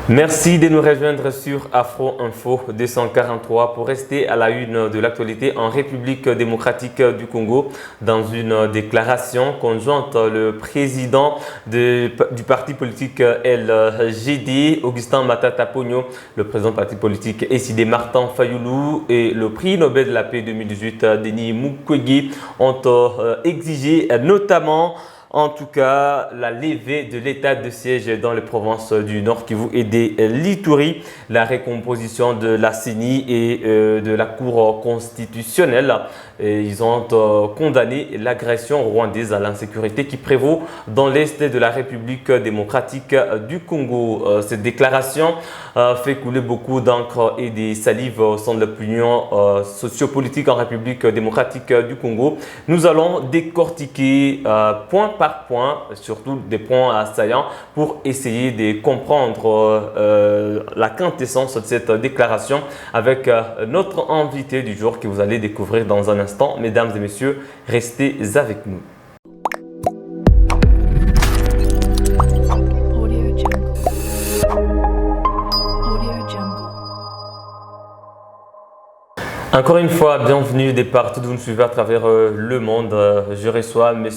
Merci de nous rejoindre sur Afro Info 243 pour rester à la une de l'actualité en République démocratique du Congo. Dans une déclaration conjointe, le président du parti politique LGD, Augustin Matata Ponyo, le président du parti politique SID Martin Fayulu et le prix Nobel de la paix 2018 Denis Mukwege ont exigé notamment la levée de l'état de siège dans les provinces du Nord Kivu et des l'Ituri, la recomposition de la CENI et de la Cour constitutionnelle. Et ils ont condamné l'agression rwandaise à l'insécurité qui prévaut dans l'Est de la République démocratique du Congo. Cette déclaration fait couler beaucoup d'encre et des salives au sein de l'opinion sociopolitique en République démocratique du Congo. Nous allons décortiquer point par point, surtout des points assaillants, pour essayer de comprendre la quintessence de cette déclaration avec notre invité du jour que vous allez découvrir dans un instant. Mesdames et messieurs, restez avec nous. Encore une fois, bienvenue de partout où vous nous suivez à travers le monde. Je reçois M.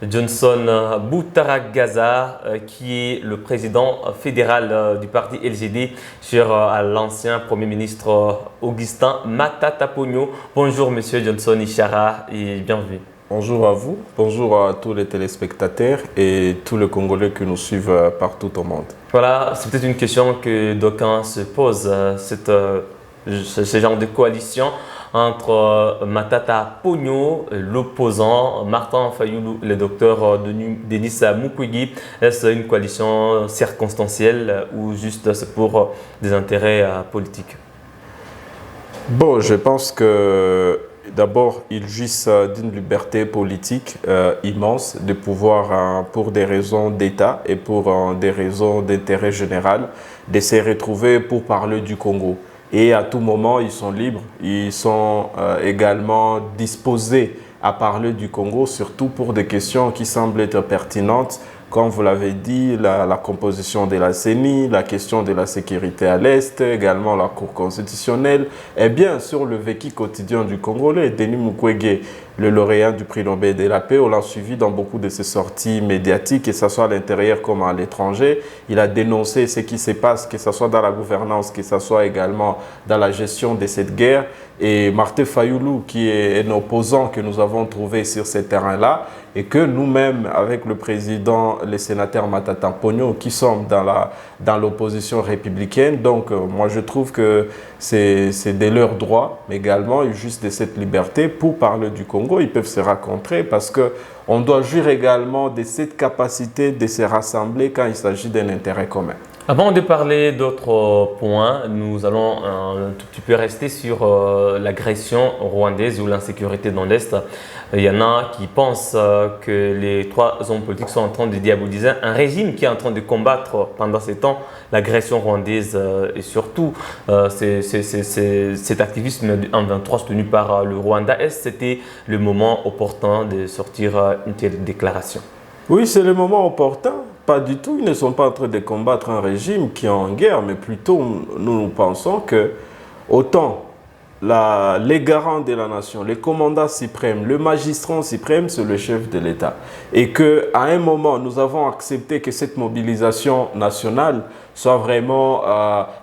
Johnson Boutaragaza, qui est le président fédéral du parti LGD, cher à l'ancien Premier ministre Augustin Matata Ponyo. Bonjour M. Johnson Ishara et bienvenue. Bonjour à vous, bonjour à tous les téléspectateurs et tous les Congolais qui nous suivent partout au monde. Voilà, c'est peut-être une question que d'aucuns se posent. Ce genre de coalition entre Matata Ponyo, l'opposant, Martin Fayulu, le docteur Denis Mukwege. Est-ce une coalition circonstancielle ou juste c'est pour des intérêts politiques? Bon, je pense que d'abord, ils jouissent d'une liberté politique immense de pouvoir, pour des raisons d'État et pour des raisons d'intérêt général, de se retrouver pour parler du Congo. Et à tout moment, ils sont libres, ils sont également disposés à parler du Congo, surtout pour des questions qui semblent être pertinentes, comme vous l'avez dit, la composition de la CENI, la question de la sécurité à l'Est, également la Cour constitutionnelle, et bien sûr le vécu quotidien du Congolais. Denis Mukwege, le lauréat du prix Nobel de la paix, on l'a suivi dans beaucoup de ses sorties médiatiques, que ce soit à l'intérieur comme à l'étranger. Il a dénoncé ce qui se passe, que ce soit dans la gouvernance, que ce soit également dans la gestion de cette guerre. Et Martin Fayulu, qui est un opposant que nous avons trouvé sur ce terrain-là, et que nous-mêmes, avec le président, le sénateur Matata Ponyo, qui sommes dans l'opposition républicaine. Donc, moi, je trouve que c'est de leur droit, mais également, ils jouissent de cette liberté pour parler du Congo. Ils peuvent se rencontrer parce qu'on doit jouir également de cette capacité de se rassembler quand il s'agit d'un intérêt commun. Avant de parler d'autres points, nous allons un tout petit peu rester sur l'agression rwandaise ou l'insécurité dans l'Est. Il y en a qui pensent que les trois hommes politiques sont en train de diaboliser un régime qui est en train de combattre pendant ces temps l'agression rwandaise et surtout cet activisme en 23 soutenu par le Rwanda. Est-ce que c'était le moment opportun de sortir une telle déclaration? Oui, c'est le moment opportun. Pas du tout. Ils ne sont pas en train de combattre un régime qui est en guerre, mais plutôt nous pensons que autant les garants de la nation, les commandants suprêmes, le magistrat suprême, c'est le chef de l'État. Et qu'à un moment, nous avons accepté que cette mobilisation nationale soit vraiment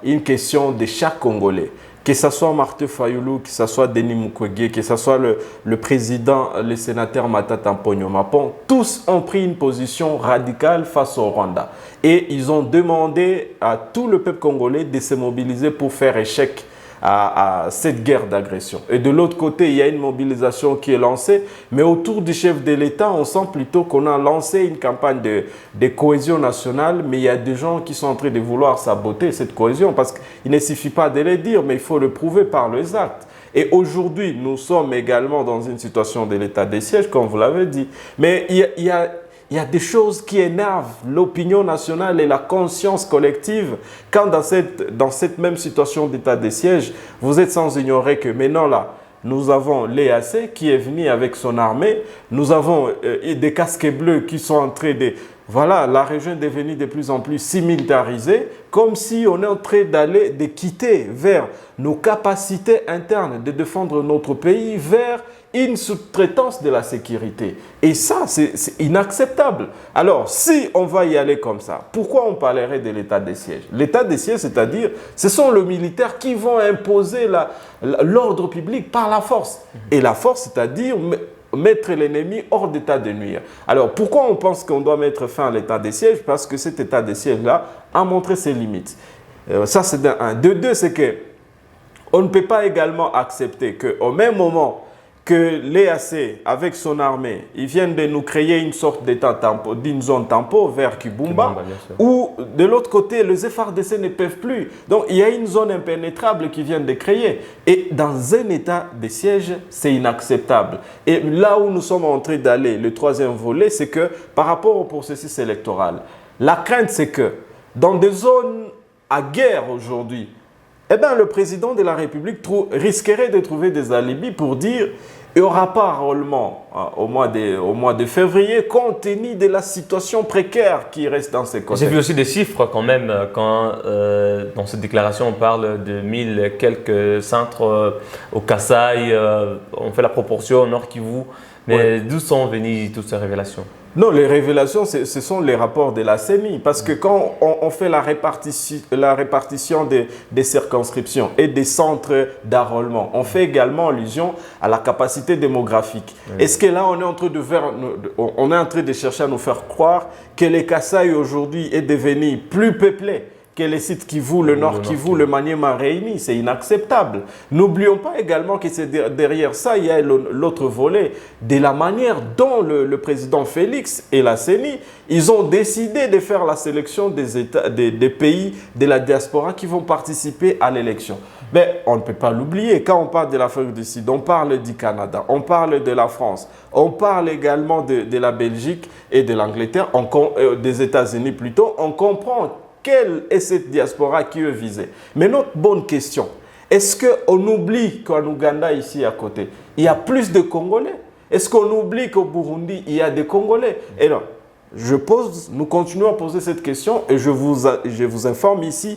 une question de chaque Congolais. Que ce soit Martin Fayulu, que ce soit Denis Mukwege, que ce soit le président, le sénateur Matata Ponyo Mapon, tous ont pris une position radicale face au Rwanda. Et ils ont demandé à tout le peuple congolais de se mobiliser pour faire échec à cette guerre d'agression. Et de l'autre côté, il y a une mobilisation qui est lancée, mais autour du chef de l'État, on sent plutôt qu'on a lancé une campagne de cohésion nationale, mais il y a des gens qui sont en train de vouloir saboter cette cohésion, parce qu'il ne suffit pas de le dire, mais il faut le prouver par les actes. Et aujourd'hui, nous sommes également dans une situation de l'état de siège, comme vous l'avez dit. Mais il y a des choses qui énervent l'opinion nationale et la conscience collective quand dans cette même situation d'état de siège, vous êtes sans ignorer que maintenant là, nous avons l'EAC qui est venu avec son armée, nous avons des casques bleus qui sont en train voilà, la région est devenue de plus en plus similitarisée, comme si on est en train de quitter vers nos capacités internes de défendre notre pays, vers une sous-traitance de la sécurité. Et ça, c'est inacceptable. Alors, si on va y aller comme ça, pourquoi on parlerait de l'état de siège? L'état de siège, c'est-à-dire, ce sont les militaires qui vont imposer l'ordre public par la force. Et la force, c'est-à-dire mettre l'ennemi hors d'état de nuire. Alors, pourquoi on pense qu'on doit mettre fin à l'état de siège? Parce que cet état de siège-là a montré ses limites. Ça, c'est un. De deux, c'est que on ne peut pas également accepter qu'au même moment que l'EAC, avec son armée, ils viennent de nous créer une sorte d'état tampon, d'une zone tampon vers Kibumba, où de l'autre côté, les FARDC ne peuvent plus. Donc, il y a une zone impénétrable qui vient de créer. Et dans un état de siège, c'est inacceptable. Et là où nous sommes en train d'aller, le troisième volet, c'est que par rapport au processus électoral, la crainte, c'est que dans des zones à guerre aujourd'hui, eh bien, le président de la République risquerait de trouver des alibis pour dire il n'y aura pas enrôlement au mois de février compte tenu de la situation précaire qui reste dans ces côtés. J'ai vu aussi des chiffres quand même, quand dans cette déclaration on parle de 1000 quelques centres au Kasaï, on fait la proportion au Nord Kivu, mais d'où sont venues toutes ces révélations? Non, les révélations, ce sont les rapports de la CENI. Parce que quand on fait la répartition des circonscriptions et des centres d'enrôlement, on fait également allusion à la capacité démographique. Est-ce que là, on est en train de chercher à nous faire croire que les Kasaï aujourd'hui est devenu plus peuplé que les sites Kivu, le Nord Kivu, le Maniema réunis? C'est inacceptable. N'oublions pas également que derrière ça, il y a l'autre volet de la manière dont le président Félix et la CENI, ils ont décidé de faire la sélection des pays de la diaspora qui vont participer à l'élection. Mais on ne peut pas l'oublier. Quand on parle de l'Afrique du Sud, on parle du Canada, on parle de la France, on parle également de la Belgique et de l'Angleterre, des États-Unis plutôt. On comprend quelle est cette diaspora qui est visée. Mais notre bonne question, est-ce qu'on oublie qu'en Ouganda, ici à côté, il y a plus de Congolais? Est-ce qu'on oublie qu'au Burundi, il y a des Congolais? Et non, nous continuons à poser cette question et je vous informe ici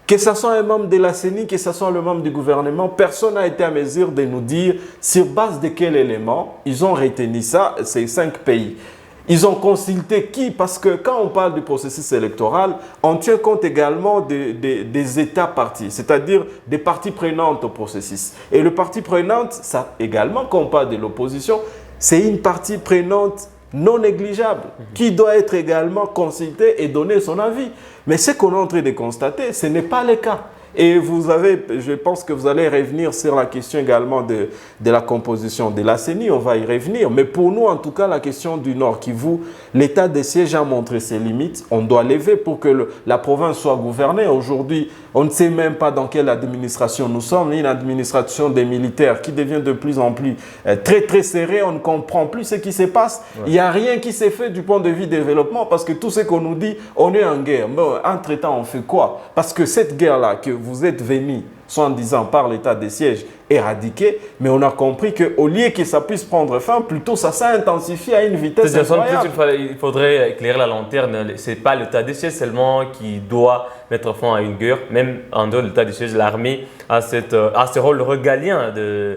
que ce soit un membre de la CENI, que ce soit le membre du gouvernement, personne n'a été à mesure de nous dire sur base de quel élément ils ont retenu ça, ces 5 pays. Ils ont consulté qui? Parce que quand on parle du processus électoral, on tient compte également des États partis, c'est-à-dire des parties prenantes au processus. Et le partie prenante, ça également, quand on parle de l'opposition, c'est une partie prenante non négligeable qui doit être également consultée et donner son avis. Mais ce qu'on est en train de constater, ce n'est pas le cas. Et je pense que vous allez revenir sur la question également de la composition de la CENI, on va y revenir. Mais pour nous, en tout cas, la question du Nord Kivu, l'état de siège a montré ses limites. On doit lever pour que la province soit gouvernée. Aujourd'hui, on ne sait même pas dans quelle administration nous sommes. Une administration des militaires qui devient de plus en plus très très serrée. On ne comprend plus ce qui se passe. Il n'y a rien qui s'est fait du point de vue développement parce que tout ce qu'on nous dit, on est en guerre. Mais entre-temps, on fait quoi? Parce que cette guerre-là que vous êtes venus, soi-disant par l'état de siège, éradiquée, mais on a compris qu'au lieu que ça puisse prendre fin, plutôt ça s'est intensifié à une vitesse incroyable. Il faudrait éclairer la lanterne. Ce n'est pas l'état de siège seulement qui doit mettre fin à une guerre. Même en dehors de l'état de siège, l'armée a ce rôle régalien de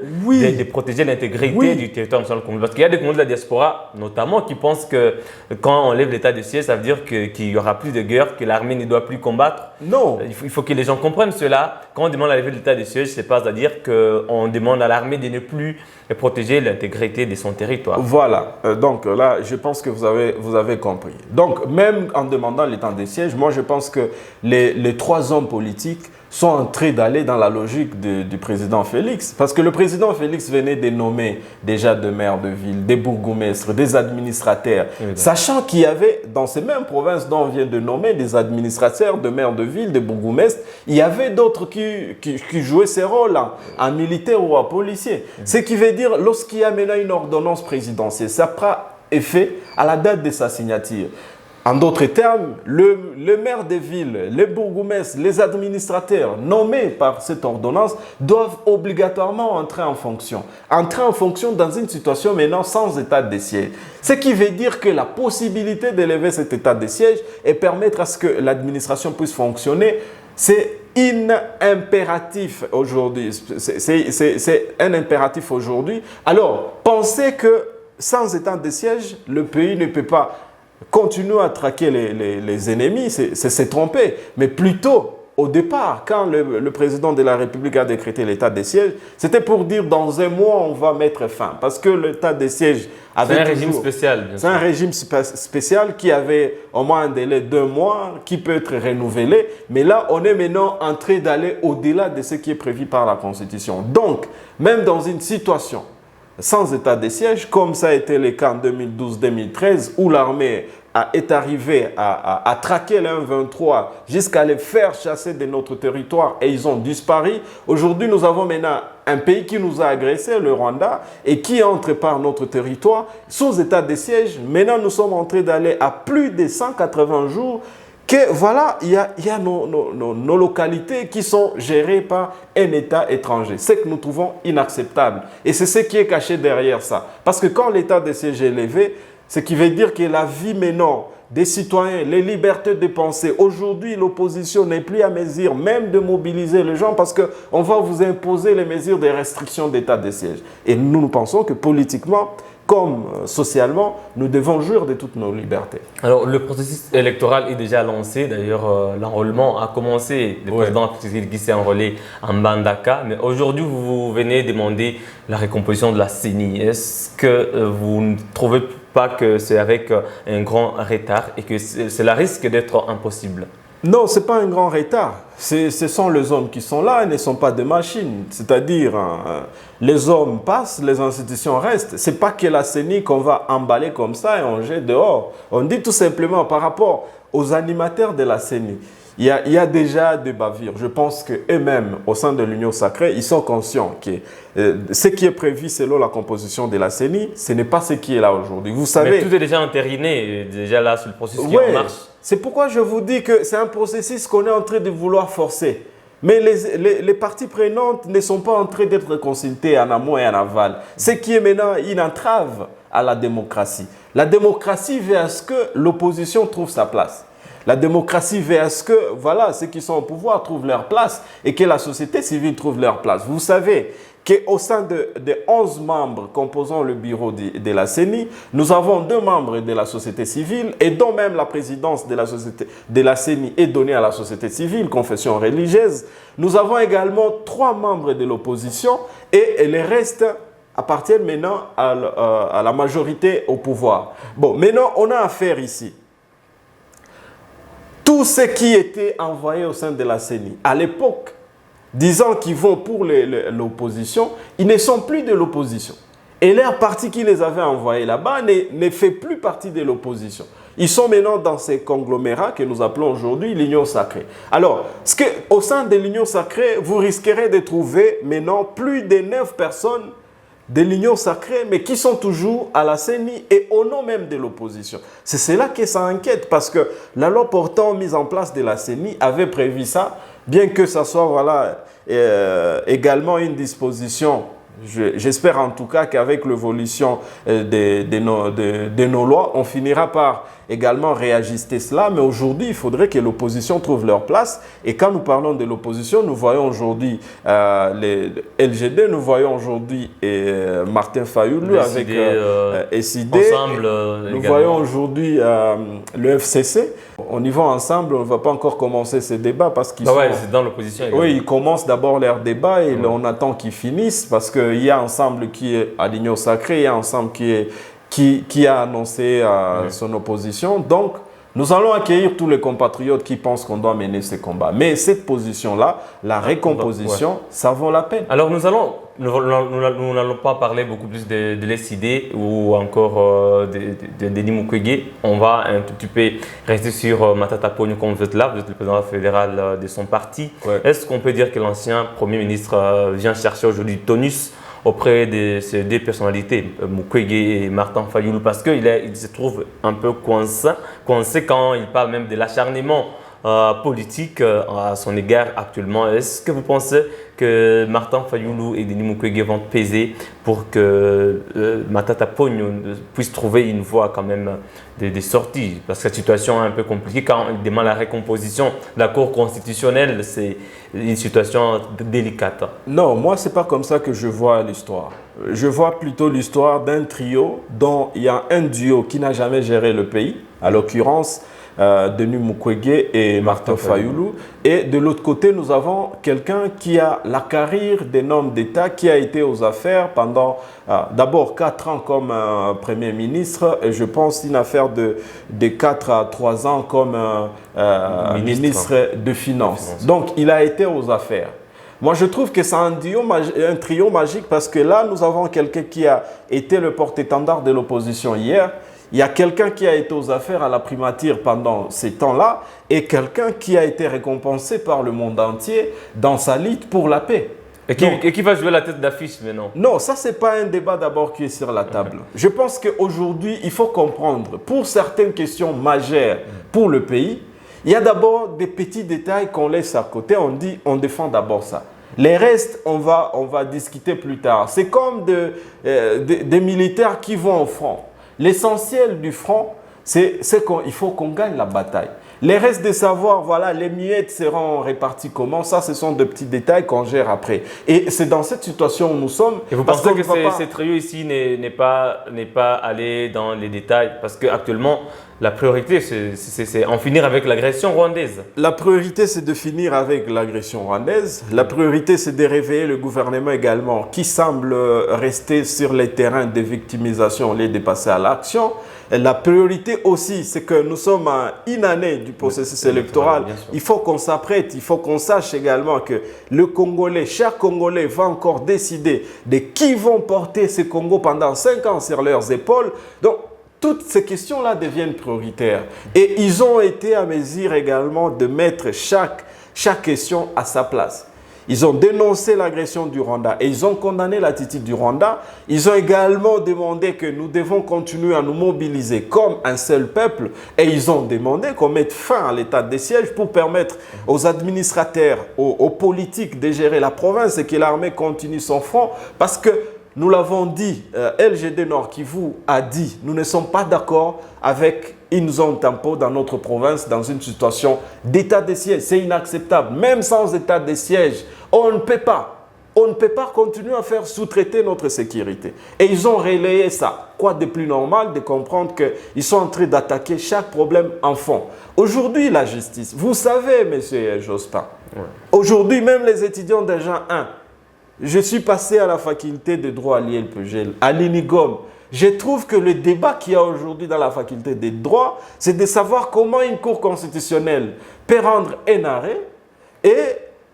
protéger l'intégrité du territoire national congolais. Parce qu'il y a des Congolais de la diaspora, notamment, qui pensent que quand on lève l'état de siège, ça veut dire qu'il n'y aura plus de guerre, que l'armée ne doit plus combattre. Non. Il faut que les gens comprennent cela. Quand on demande la levée de l'état de siège, ce n'est pas à dire qu'on demande à l'armée de ne plus protéger l'intégrité de son territoire. Voilà. Donc là, je pense que vous avez compris. Donc, même en demandant l'état de siège, moi, je pense que les 3 hommes politiques sont en train d'aller dans la logique du président Félix. Parce que le président Félix venait de nommer déjà des maires de ville, des bourgmestres, des administrateurs. Sachant qu'il y avait dans ces mêmes provinces dont on vient de nommer des administrateurs, des maires de ville, des bourgmestres, il y avait d'autres qui jouaient ces rôles en militaire ou en policier. Ce qui veut dire, lorsqu'il y a maintenant une ordonnance présidentielle, ça prend effet à la date de sa signature. En d'autres termes, le maire des villes, les bourgmestres, les administrateurs nommés par cette ordonnance doivent obligatoirement entrer en fonction. Entrer en fonction dans une situation maintenant sans état de siège. Ce qui veut dire que la possibilité d'élever cet état de siège et permettre à ce que l'administration puisse fonctionner, c'est un impératif aujourd'hui. C'est un impératif aujourd'hui. Alors, pensez que sans état de siège, le pays ne peut pas continuer à traquer les ennemis, c'est tromper. Mais plutôt, au départ, quand le président de la République a décrété l'état de siège, c'était pour dire dans un mois, on va mettre fin. Parce que l'état de siège avait c'est un régime spécial. C'est un régime spécial qui avait au moins un délai de 2 mois, qui peut être renouvelé. Mais là, on est maintenant en train d'aller au-delà de ce qui est prévu par la Constitution. Donc, même dans une situation sans état de siège, comme ça a été le cas en 2012-2013, où l'armée est arrivée à traquer les M23 jusqu'à les faire chasser de notre territoire et ils ont disparu. Aujourd'hui, nous avons maintenant un pays qui nous a agressés, le Rwanda, et qui entre par notre territoire sous état de siège. Maintenant, nous sommes en train d'aller à plus de 180 jours que voilà, il y a nos localités qui sont gérées par un État étranger. C'est que nous trouvons inacceptable. Et c'est ce qui est caché derrière ça. Parce que quand l'État de siège est élevé, ce qui veut dire que la vie maintenant des citoyens, les libertés de penser, aujourd'hui l'opposition n'est plus à mesure même de mobiliser les gens parce qu'on va vous imposer les mesures de restriction d'état de siège. Et nous pensons que politiquement, comme socialement, nous devons jouir de toutes nos libertés. Alors, le processus électoral est déjà lancé. D'ailleurs, l'enrôlement a commencé. Le président qui s'est enrôlé en Mbandaka. Mais aujourd'hui, vous venez demander la recomposition de la CENI. Est-ce que vous ne trouvez pas que c'est avec un grand retard et que cela risque d'être impossible? Non, ce n'est pas un grand retard. Ce sont les hommes qui sont là, ils ne sont pas des machines. C'est-à-dire, les hommes passent, les institutions restent. Ce n'est pas que la CENI qu'on va emballer comme ça et on jette dehors. On dit tout simplement par rapport aux animateurs de la CENI. Il y a déjà des bavures. Je pense qu'eux-mêmes, au sein de l'Union sacrée, ils sont conscients que ce qui est prévu selon la composition de la CENI, ce n'est pas ce qui est là aujourd'hui. Vous savez, mais tout est déjà entériné, déjà là, sur le processus qui est en marche. C'est pourquoi je vous dis que c'est un processus qu'on est en train de vouloir forcer. Mais les parties prenantes ne sont pas en train d'être consultées en amont et en aval. Ce qui est maintenant une entrave à la démocratie. La démocratie veut à ce que l'opposition trouve sa place. La démocratie veut à ce que voilà, ceux qui sont au pouvoir trouvent leur place et que la société civile trouve leur place. Vous savez qu'au sein de 11 membres composant le bureau de la CENI, nous avons 2 membres de la société civile et dont même la présidence de la CENI est donnée à la société civile, confession religieuse. Nous avons également 3 membres de l'opposition et les restes appartiennent maintenant à la majorité au pouvoir. Bon, maintenant, on a affaire ici. Tous ceux qui étaient envoyés au sein de la CENI, à l'époque, disant qu'ils vont pour l'opposition, ils ne sont plus de l'opposition. Et leur parti qui les avait envoyés là-bas ne fait plus partie de l'opposition. Ils sont maintenant dans ces conglomérats que nous appelons aujourd'hui l'Union sacrée. Alors, au sein de l'Union sacrée, vous risquerez de trouver maintenant plus de 9 personnes de l'Union sacrée, mais qui sont toujours à la CENI et au nom même de l'opposition. C'est cela que ça inquiète, parce que la loi portant mise en place de la CENI avait prévu ça, bien que ça soit voilà, également une disposition. J'espère en tout cas qu'avec l'évolution de nos lois, on finira par également réajuster cela. Mais aujourd'hui, il faudrait que l'opposition trouve leur place. Et quand nous parlons de l'opposition, nous voyons aujourd'hui les LGD, nous voyons aujourd'hui Martin Fayoulou avec SID. Nous voyons aujourd'hui le FCC. On y va ensemble, on ne va pas encore commencer ces débats parce qu'ils c'est dans l'opposition. Oui, ils commencent d'abord leur débat et on attend qu'ils finissent parce qu'il y a Ensemble qui est à l'Union sacrée, il y a Ensemble qui a annoncé son opposition. Donc, nous allons accueillir tous les compatriotes qui pensent qu'on doit mener ces combats. Mais cette position-là, la récomposition, ça vaut la peine. Alors, nous n'allons pas parler beaucoup plus de l'SID ou encore de Denis Mukwege. On va un tout petit peu rester sur Matata Ponyo comme vous êtes là, vous êtes le président fédéral de son parti. Ouais. Est-ce qu'on peut dire que l'ancien Premier ministre vient chercher aujourd'hui tonus auprès de ces deux personnalités, Mukwege et Martin Fayulu, parce qu'il se trouve un peu coincé quand il parle même de l'acharnement politique à son égard actuellement. Est-ce que vous pensez que Martin Fayulu et Denis Mukwege vont peser pour que Matata Ponyo puisse trouver une voie quand même de sortie? Parce que la situation est un peu compliquée quand il demande la recomposition de la Cour constitutionnelle, c'est une situation délicate. Non, moi, ce n'est pas comme ça que je vois l'histoire. Je vois plutôt l'histoire d'un trio dont il y a un duo qui n'a jamais géré le pays, à l'occurrence Denis Mukwege et Martin Fayulu. Et de l'autre côté, nous avons quelqu'un qui a la carrière d'un homme d'État qui a été aux affaires pendant d'abord 4 ans comme Premier ministre et je pense une affaire de 4 à 3 ans comme ministre de Finances. Donc, il a été aux affaires. Moi, je trouve que c'est un trio magique parce que là, nous avons quelqu'un qui a été le porte-étendard de l'opposition hier. Il y a quelqu'un qui a été aux affaires à la primature pendant ces temps-là et quelqu'un qui a été récompensé par le monde entier dans sa lutte pour la paix. Et qui va jouer la tête d'affiche maintenant? Non, ça, ce n'est pas un débat d'abord qui est sur la table. Je pense qu'aujourd'hui, il faut comprendre, pour certaines questions majeures pour le pays, il y a d'abord des petits détails qu'on laisse à côté. On dit, on défend d'abord ça. Les restes, on va discuter plus tard. C'est comme des militaires qui vont au front. L'essentiel du front, c'est qu'il faut qu'on gagne la bataille. Les restes de savoir, voilà, les miettes seront réparties comment, ça, ce sont de petits détails qu'on gère après. Et c'est dans cette situation où nous sommes. Et vous pensez que ce trio ici n'est pas allé dans les détails? Parce qu'actuellement, la priorité, c'est en finir avec l'agression rwandaise. La priorité, c'est de finir avec l'agression rwandaise. La priorité, c'est de réveiller le gouvernement également, qui semble rester sur les terrains de victimisation au lieu de passer à l'action. La priorité aussi, c'est que nous sommes à une année du processus électoral. Il faut qu'on s'apprête, il faut qu'on sache également que le Congolais, chaque Congolais va encore décider de qui vont porter ce Congo pendant 5 ans sur leurs épaules. Donc, toutes ces questions-là deviennent prioritaires. Et ils ont été à mesure également de mettre chaque question à sa place. Ils ont dénoncé l'agression du Rwanda et ils ont condamné l'attitude du Rwanda. Ils ont également demandé que nous devons continuer à nous mobiliser comme un seul peuple et ils ont demandé qu'on mette fin à l'état de siège pour permettre aux administrateurs, aux politiques de gérer la province et que l'armée continue son front parce que nous l'avons dit, LGD Nord Kivu a dit, nous ne sommes pas d'accord avec une zone tampon dans notre province dans une situation d'état de siège. C'est inacceptable. Même sans état de siège, on ne peut pas continuer à faire sous-traiter notre sécurité. Et ils ont relayé ça. Quoi de plus normal de comprendre qu'ils sont en train d'attaquer chaque problème en fond. Aujourd'hui, la justice, vous savez, M. Jospin, aujourd'hui, même les étudiants de Jean 1, je suis passé à la faculté de droit à l'ILPGL, à l'INIGOM. Je trouve que le débat qu'il y a aujourd'hui dans la faculté des droits, c'est de savoir comment une cour constitutionnelle peut rendre un arrêt et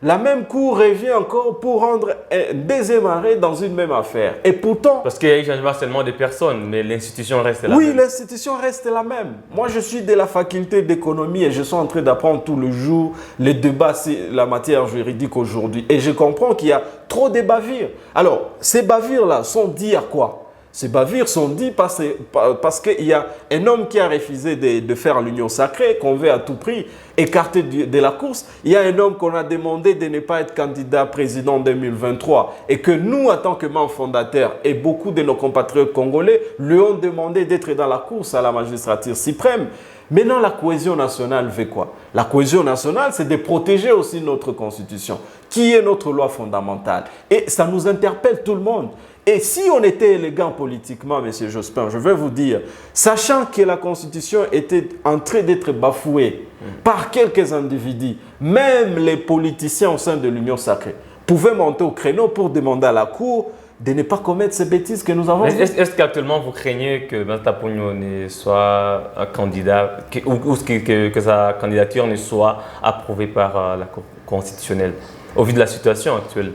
la même cour revient encore pour rendre un deuxième arrêt dans une même affaire. Et pourtant... Parce qu'il y a eu changement seulement de personnes, mais l'institution reste la même. Oui, l'institution reste la même. Moi, je suis de la faculté d'économie et je suis en train d'apprendre tout le jour les débats sur la matière juridique aujourd'hui. Et je comprends qu'il y a trop de bavures. Alors, ces bavures-là sont dites à quoi? Ces bavures sont dites parce qu'il y a un homme qui a refusé de faire l'union sacrée, qu'on veut à tout prix écarter de la course. Il y a un homme qu'on a demandé de ne pas être candidat président en 2023 et que nous, en tant que membres fondateurs et beaucoup de nos compatriotes congolais, lui ont demandé d'être dans la course à la magistrature suprême. Maintenant, la cohésion nationale veut quoi? La cohésion nationale, c'est de protéger aussi notre constitution, qui est notre loi fondamentale. Et ça nous interpelle tout le monde. Et si on était élégant politiquement, M. Jospin, je vais vous dire, sachant que la Constitution était en train d'être bafouée par quelques individus, même les politiciens au sein de l'Union sacrée pouvaient monter au créneau pour demander à la Cour de ne pas commettre ces bêtises que nous avons. Est-ce qu'actuellement vous craignez que Martin Fayulu ne soit un candidat ou que sa candidature ne soit approuvée par la Cour constitutionnelle au vu de la situation actuelle?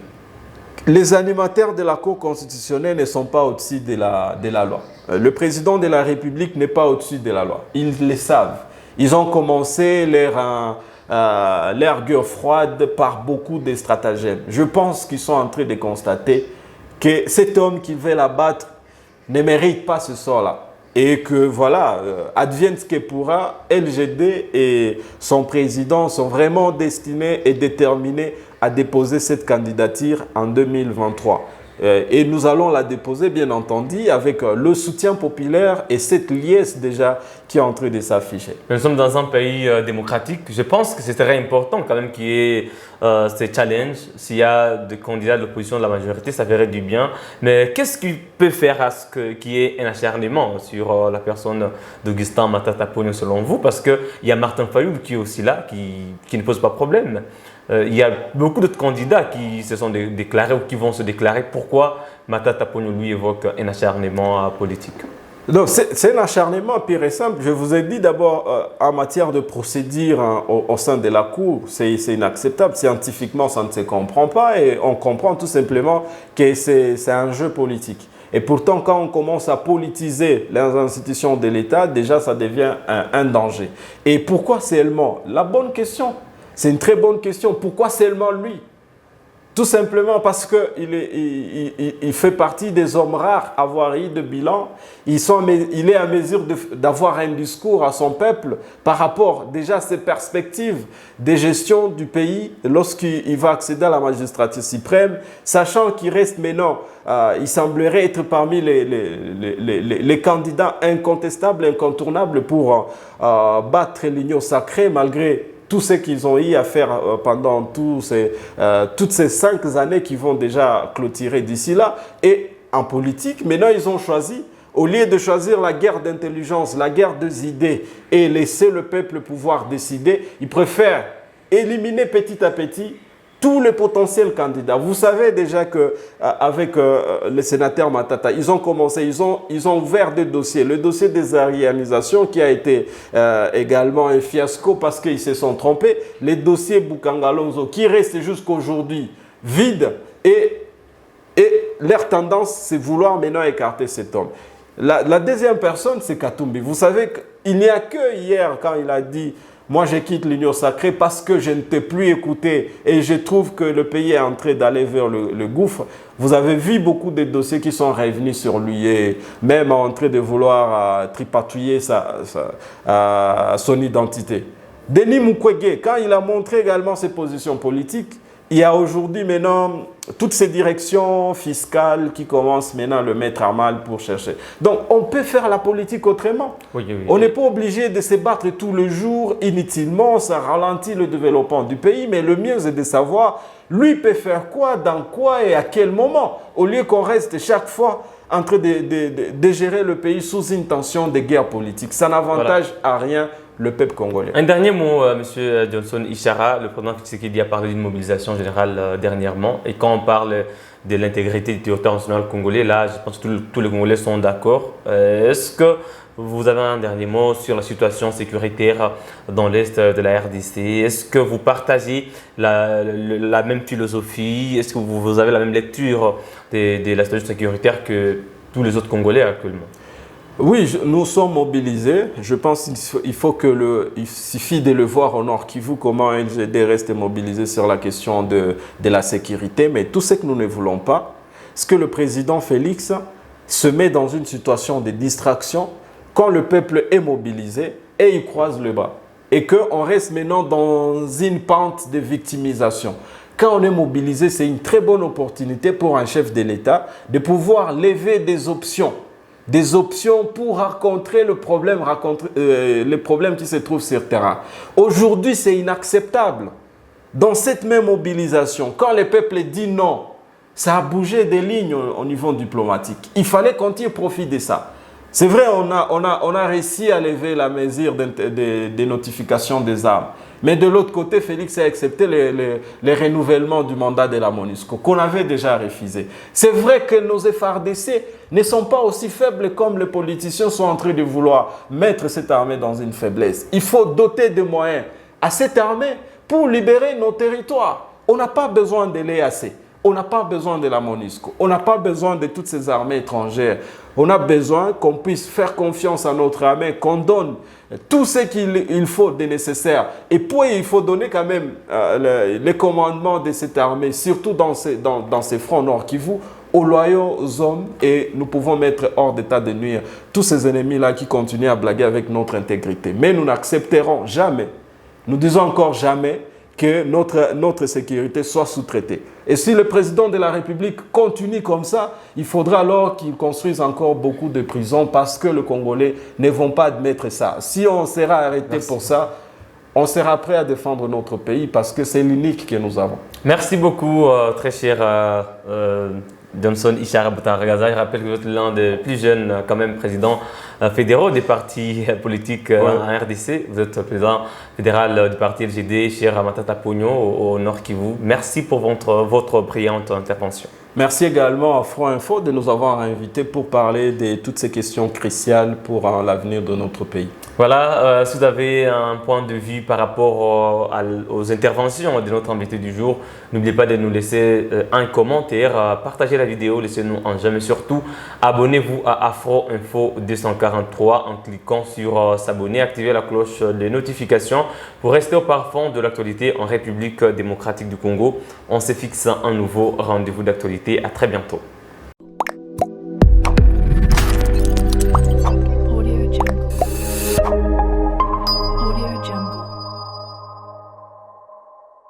Les animateurs de la Cour constitutionnelle ne sont pas au-dessus de la loi. Le président de la République n'est pas au-dessus de la loi. Ils le savent. Ils ont commencé leur guerre froide par beaucoup de stratagèmes. Je pense qu'ils sont en train de constater que cet homme qui veut l'abattre ne mérite pas ce sort-là. Et que voilà, advienne ce que pourra, LGD et son président sont vraiment destinés et déterminés à déposer cette candidature en 2023. Et nous allons la déposer, bien entendu, avec le soutien populaire et cette liesse déjà qui est en train de s'afficher. Nous sommes dans un pays démocratique. Je pense que ce serait important quand même qu'il y ait ces challenges. S'il y a des candidats de l'opposition de la majorité, ça ferait du bien. Mais qu'est-ce qui peut faire à ce qu'il y ait un acharnement sur la personne d'Augustin Matata Ponyo selon vous? Parce qu'il y a Martin Fayoul qui est aussi là, qui ne pose pas de problème. Il y a beaucoup d'autres candidats qui se sont déclarés ou qui vont se déclarer. Pourquoi Matata Ponyo, lui, évoque un acharnement politique? Donc, c'est un acharnement pur et simple. Je vous ai dit d'abord, en matière de procédure au sein de la Cour, c'est inacceptable. Scientifiquement, ça ne se comprend pas et on comprend tout simplement que c'est un jeu politique. Et pourtant, quand on commence à politiser les institutions de l'État, déjà, ça devient un danger. Et pourquoi seulement? La bonne question. C'est une très bonne question. Pourquoi seulement lui? Tout simplement parce qu'il fait partie des hommes rares à avoir eu de bilan. Il est à mesure d'avoir un discours à son peuple par rapport déjà à ses perspectives de gestion du pays lorsqu'il va accéder à la magistrature suprême, sachant qu'il reste maintenant, il semblerait être parmi les candidats incontestables, incontournables pour battre l'Union sacrée malgré tout ce qu'ils ont eu à faire pendant toutes ces 5 années qui vont déjà clôturer d'ici là. Et en politique, maintenant, ils ont choisi, au lieu de choisir la guerre d'intelligence, la guerre des idées et laisser le peuple pouvoir décider, ils préfèrent éliminer petit à petit tous les potentiels candidats. Vous savez déjà qu'avec le sénateur Matata, ils ont commencé, ils ont ouvert des dossiers. Le dossier des arianisations qui a été également un fiasco parce qu'ils se sont trompés. Les dossiers Boukangalonzo qui restent jusqu'à aujourd'hui vides et leur tendance, c'est vouloir maintenant écarter cet homme. La deuxième personne, c'est Katumbi. Vous savez qu'il n'y a que hier quand il a dit moi, je quitte l'Union sacrée parce que je ne t'ai plus écouté et je trouve que le pays est en train d'aller vers le gouffre. Vous avez vu beaucoup de dossiers qui sont revenus sur lui et même en train de vouloir tripatouiller son identité. Denis Mukwege, quand il a montré également ses positions politiques, il y a aujourd'hui maintenant toutes ces directions fiscales qui commencent maintenant à le mettre à mal pour chercher. Donc, on peut faire la politique autrement. Oui. On n'est pas obligé de se battre tous les jours inutilement, ça ralentit le développement du pays, mais le mieux c'est de savoir, lui peut faire quoi, dans quoi et à quel moment, au lieu qu'on reste chaque fois en train de gérer le pays sous une tension de guerre politique. Ça n'avantage à rien le peuple congolais. Un dernier mot, M. Johnson Ishara, le président Tshisekedi a parlé d'une mobilisation générale dernièrement. Et quand on parle de l'intégrité du territoire national congolais, là, je pense que tous les Congolais sont d'accord. Est-ce que vous avez un dernier mot sur la situation sécuritaire dans l'Est de la RDC? Est-ce que vous partagez la même philosophie? Est-ce que vous avez la même lecture de la situation sécuritaire que tous les autres Congolais actuellement? Oui, nous sommes mobilisés. Je pense qu'il suffit de le voir au Nord Kivu, comment LGD reste mobilisé sur la question de la sécurité. Mais tout ce que nous ne voulons pas, c'est que le président Félix se met dans une situation de distraction quand le peuple est mobilisé et il croise le bas. Et qu'on reste maintenant dans une pente de victimisation. Quand on est mobilisé, c'est une très bonne opportunité pour un chef de l'État de pouvoir lever des options pour rencontrer les problèmes qui se trouvent sur le terrain. Aujourd'hui, c'est inacceptable. Dans cette même mobilisation, quand le peuple dit non, ça a bougé des lignes au niveau diplomatique. Il fallait qu'on tire profit de ça. C'est vrai, on a réussi à lever la mesure de notification des armes. Mais de l'autre côté, Félix a accepté les renouvellements du mandat de la MONUSCO, qu'on avait déjà refusé. C'est vrai que nos FARDC ne sont pas aussi faibles comme les politiciens sont en train de vouloir mettre cette armée dans une faiblesse. Il faut doter de moyens à cette armée pour libérer nos territoires. On n'a pas besoin de l'EAC. On n'a pas besoin de la MONUSCO. On n'a pas besoin de toutes ces armées étrangères. On a besoin qu'on puisse faire confiance à notre armée, qu'on donne tout ce qu'il faut de nécessaire. Et puis, il faut donner quand même les commandements de cette armée, surtout dans ces fronts Nord Kivu, aux loyaux hommes et nous pouvons mettre hors d'état de nuire tous ces ennemis-là qui continuent à blaguer avec notre intégrité. Mais nous n'accepterons jamais, nous disons encore jamais, que notre sécurité soit sous-traitée. Et si le président de la République continue comme ça, il faudra alors qu'il construise encore beaucoup de prisons parce que les Congolais ne vont pas admettre ça. Si on sera arrêté pour ça, on sera prêt à défendre notre pays parce que c'est l'unique que nous avons. Merci beaucoup, très cher Johnson Ishara Boutaragaza. Je rappelle que vous êtes l'un des plus jeunes quand même présidents fédéraux des partis politiques en RDC. Vous êtes président fédéral du parti LGD, cher Matata Pogno, au Nord Kivu. Merci pour votre brillante intervention. Merci également à Front Info de nous avoir invités pour parler de toutes ces questions cruciales pour l'avenir de notre pays. Voilà, si vous avez un point de vue par rapport aux interventions de notre invité du jour, n'oubliez pas de nous laisser un commentaire, partagez la vidéo, laissez-nous un j'aime et surtout abonnez-vous à Afro Info 243 en cliquant sur s'abonner, activez la cloche des notifications pour rester au parfum de l'actualité en République démocratique du Congo. On se fixe un nouveau rendez-vous d'actualité. À très bientôt.